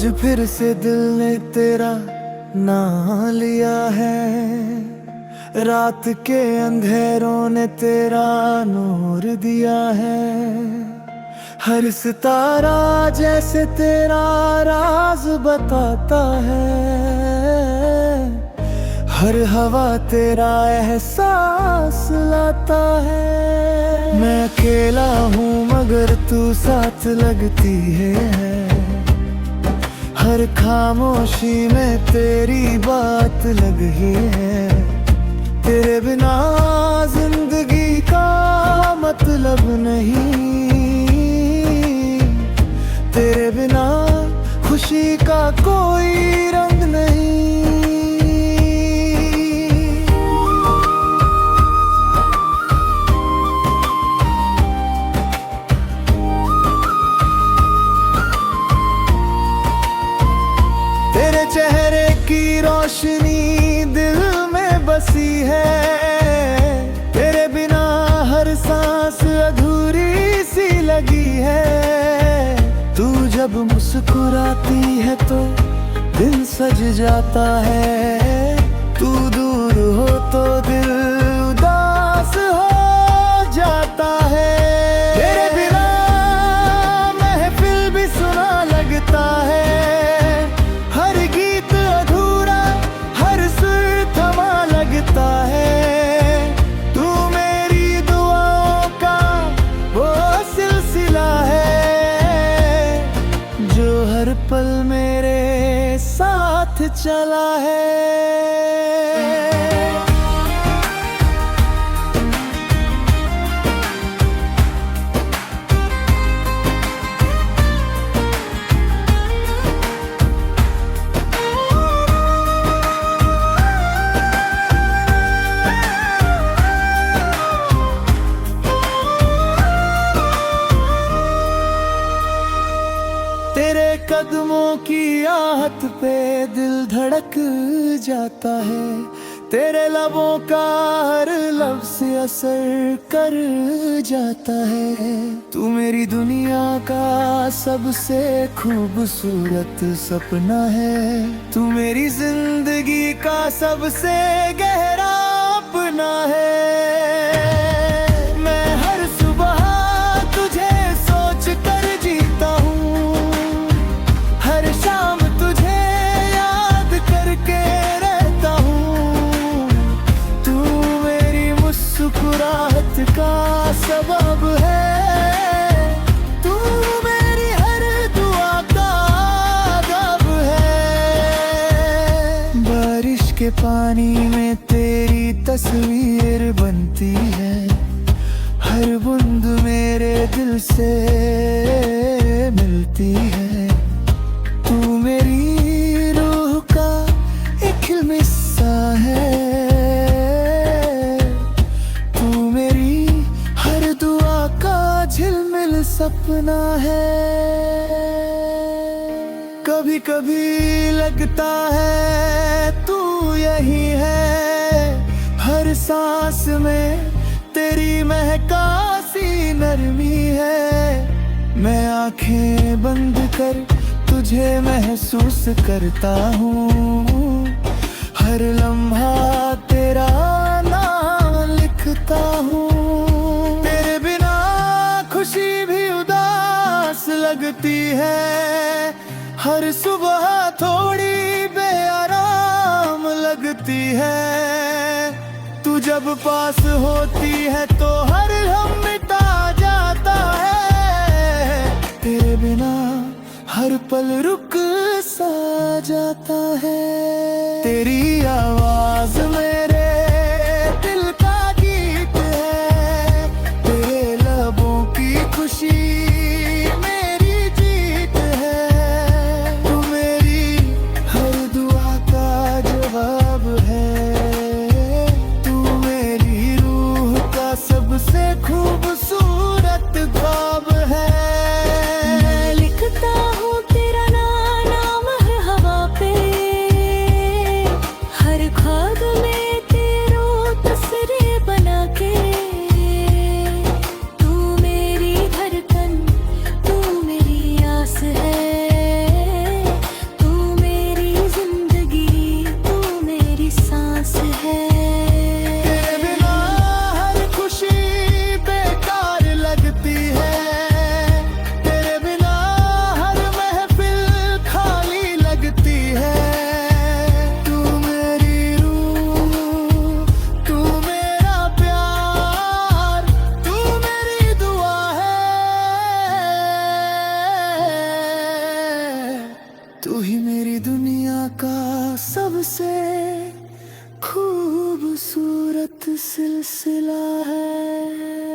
आज फिर से दिल ने तेरा नाम लिया है, रात के अंधेरों ने तेरा नूर दिया है। हर सितारा जैसे तेरा राज बताता है, हर हवा तेरा एहसास लाता है। मैं अकेला हूँ मगर तू साथ लगती है, हर खामोशी में तेरी बात लगी है। तेरे बिना जिंदगी का मतलब नहीं, तेरे बिना खुशी का कोई रंग नहीं। तेरे चेहरे की रोशनी दिल में बसी है, तेरे बिना हर सांस अधूरी सी लगी है। तू जब मुस्कुराती है तो दिल सज जाता है, तू दूर हो तो दिल उदास हो जाता है। तेरे बिना महफिल भी सुना लगता है, हर गीत अधूरा हर सुर थमा लगता है। तू मेरी दुआओं का वो सिलसिला है, जो हर पल मेरे साथ चला है। तेरे कदमों की आहट पे दिल धड़क जाता है, तेरे लबों का हर लफ्ज़ असर कर जाता है। तू मेरी दुनिया का सबसे खूबसूरत सपना है, तू मेरी जिंदगी का सबसे गहरा अपना है। मैं हर सुबह तुझे सोच कर जीता हूँ, हर शाम तुझे याद करके रहता हूँ। तू मेरी मुस्कुराहट का सबब है, तू मेरी हर दुआ का अदब है। बारिश के पानी में तेरी तस्वीर बनती है, हर बूंद मेरे दिल से मिलती है। तू मेरी रूह का एक हिस्सा है, तू मेरी हर दुआ का झिलमिल सपना है। कभी कभी लगता है तू यही है, हर सांस में तेरी महकासी नरमी है। मैं आंखें बंद कर तुझे महसूस करता हूँ, हर लम्हा तेरा नाम लिखता हूँ। तेरे बिना खुशी भी उदास लगती है, हर सुबह थोड़ी बेआराम लगती है। तू जब पास होती है तो हर गम मिटा जाता है, तेरे बिना हर पल रुक सा जाता है। तेरी आवाज मेरे दिल का गीत है, तेरे लबों की खुशी मेरी जीत है। तू मेरी हर दुआ का जवाब है, तू मेरी रूह का सब तू ही मेरी दुनिया का सबसे खूबसूरत सिलसिला है।